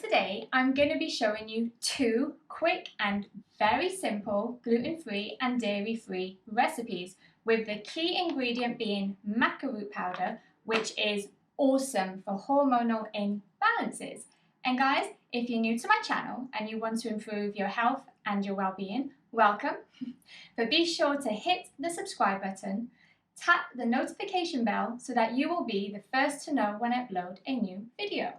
today I'm going to be showing you two quick and very simple gluten-free and dairy-free recipes, with the key ingredient being Maca Root Powder, which is awesome for hormonal imbalances. And guys, if you're new to my channel and you want to improve your health and your well-being, welcome. But be sure to hit the subscribe button, tap the notification bell so that you will be the first to know when I upload a new video.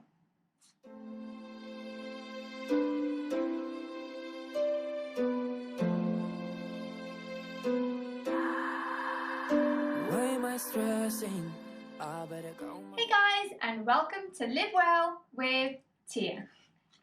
Hey guys, and welcome to Live Well with Tia.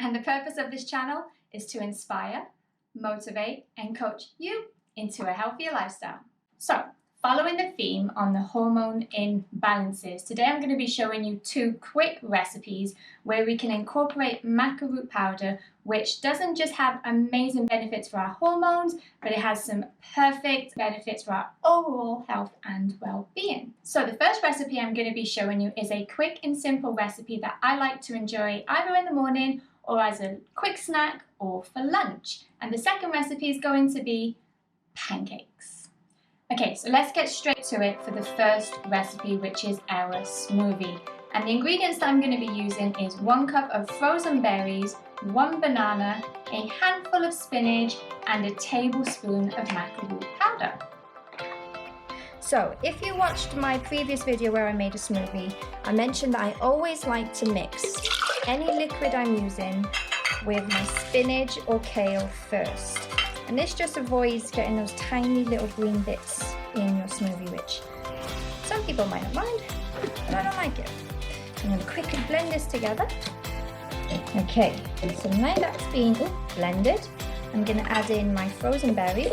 And the purpose of this channel is to inspire, motivate, and coach you into a healthier lifestyle. So, following the theme on the hormone imbalances, today I'm going to be showing you two quick recipes where we can incorporate Maca Root Powder, which doesn't just have amazing benefits for our hormones, but it has some perfect benefits for our overall health and well-being. So the first recipe I'm going to be showing you is a quick and simple recipe that I like to enjoy either in the morning or as a quick snack or for lunch. And the second recipe is going to be pancakes. Okay, so let's get straight to it for the first recipe, which is our smoothie. And the ingredients that I'm going to be using is 1 cup of frozen berries, 1 banana, a handful of spinach, and a tablespoon of Maca Root Powder. So, if you watched my previous video where I made a smoothie, I mentioned that I always like to mix any liquid I'm using with my spinach or kale first. And this just avoids getting those tiny little green bits in your smoothie, which some people might not mind, but I don't like it. So I'm going to quickly blend this together. Okay, so now that's been blended, I'm going to add in my frozen berries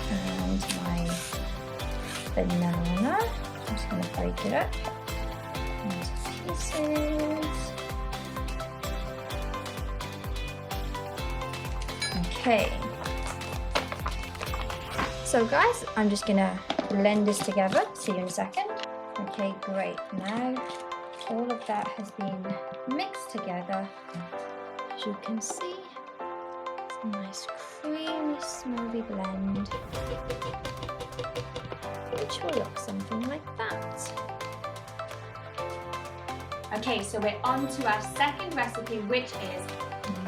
and my banana. I'm just going to break it up into pieces. Okay, so guys, I'm just gonna blend this together. See you in a second. Okay, great. Now all of that has been mixed together. As you can see, it's a nice creamy smoothie blend, which will look something like that. Okay, so we're on to our second recipe, which is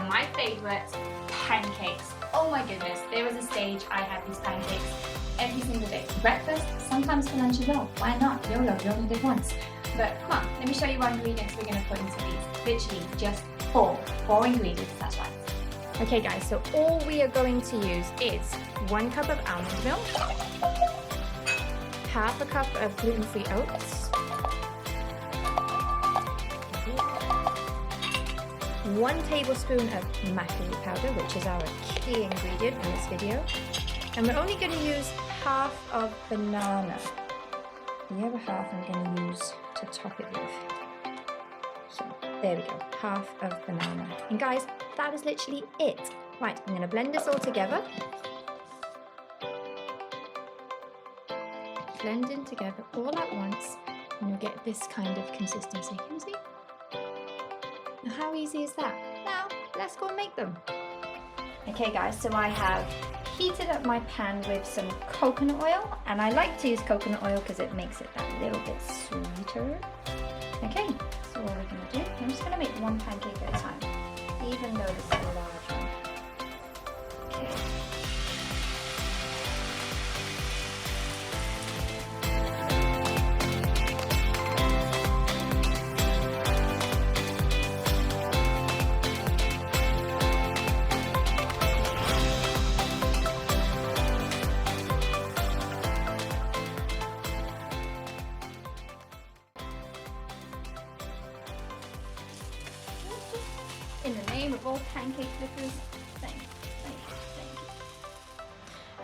my favorite, pancakes. Oh my goodness, there was a stage I had these pancakes every single day. Breakfast, sometimes for lunch as well. Why not? YOLO, you only live once. But come on, let me show you what ingredients we're going to put into these. Literally just four ingredients, that's right. Okay guys, so all we are going to use is 1 cup of almond milk, half a cup of gluten-free oats, 1 tablespoon of Maca Root Powder, which is our key ingredient in this video, and we're only going to use half of banana. The other half I'm going to use to top it with. So there we go, half of banana. And guys, that is literally it. Right, I'm going to blend this all together. Blending together all at once, and you'll get this kind of consistency. Can you see? Now, how easy is that? Now, let's go and make them. Okay guys, so I have heated up my pan with some coconut oil, and I like to use coconut oil because it makes it that little bit sweeter. Okay, so what we're going to do, I'm just going to make 1 pancake at a time, even though this is a large one. Okay. In the name of all pancake flippers, thank you.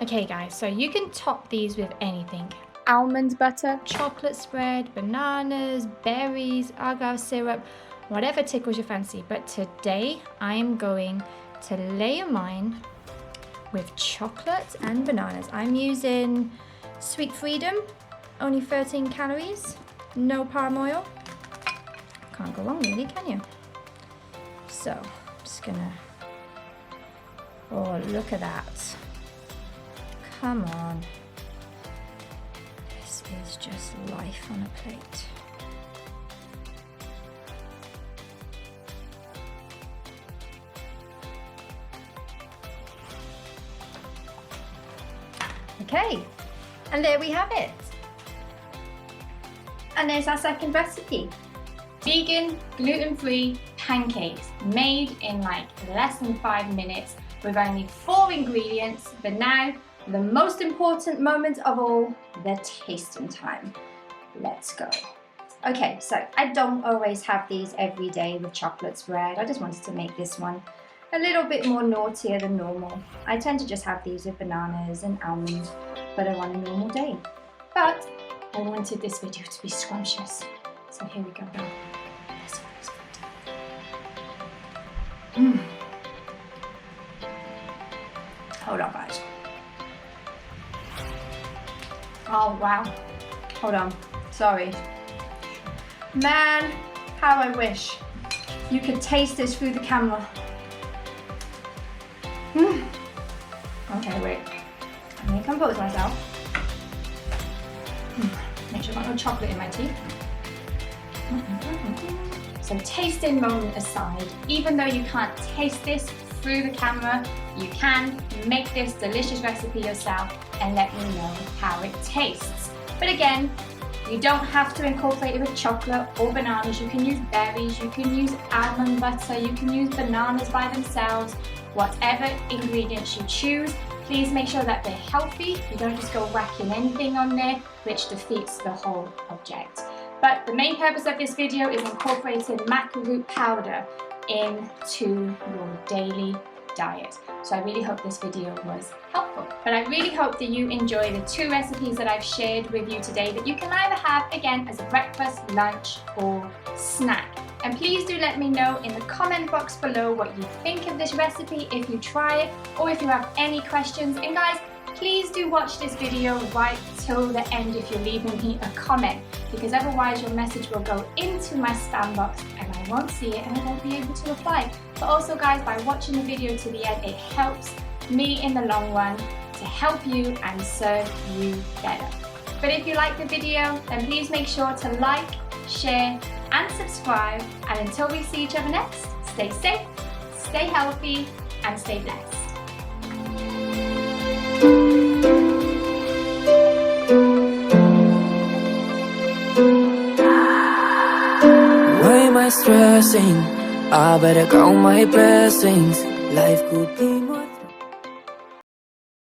Okay guys, so you can top these with anything. Almond butter, chocolate spread, bananas, berries, agave syrup, whatever tickles your fancy. But today I am going to layer mine with chocolate and bananas. I'm using Sweet Freedom, only 13 calories, no palm oil. Can't go wrong really, can you? So, I'm just gonna, oh, look at that. Come on. This is just life on a plate. Okay, and there we have it. And there's our second recipe. Vegan, gluten-free pancakes made in like less than 5 minutes with only 4 ingredients. But now, the most important moment of all, the tasting time. Let's go. Okay, so I don't always have these every day with chocolate spread. I just wanted to make this one a little bit more naughtier than normal. I tend to just have these with bananas and almond, but on a normal day. But I wanted this video to be scrumptious. So here we go. This one is good. Hold on, guys. Oh, wow. Hold on. Sorry. Man, how I wish you could taste this through the camera. Okay, wait. Let me compose myself. Make sure I've got no chocolate in my teeth. So tasting moment aside, even though you can't taste this through the camera, you can make this delicious recipe yourself and let me know how it tastes. But again, you don't have to incorporate it with chocolate or bananas. You can use berries, you can use almond butter, you can use bananas by themselves. Whatever ingredients you choose, please make sure that they're healthy. You don't just go whacking anything on there, which defeats the whole object. But the main purpose of this video is incorporating Maca Root Powder into your daily diet. So I really hope this video was helpful. But I really hope that you enjoy the 2 recipes that I've shared with you today that you can either have, again, as a breakfast, lunch, or snack. And please do let me know in the comment box below what you think of this recipe, if you try it, or if you have any questions. And guys, please do watch this video right till the end if you're leaving me a comment, because otherwise your message will go into my spam box and I won't see it and I won't be able to reply. But also guys, by watching the video to the end, it helps me in the long run to help you and serve you better. But if you like the video, then please make sure to like, share, and subscribe. And until we see each other next, stay safe, stay healthy, and stay blessed. Why am I stressing? I better count my blessings. Life could be more.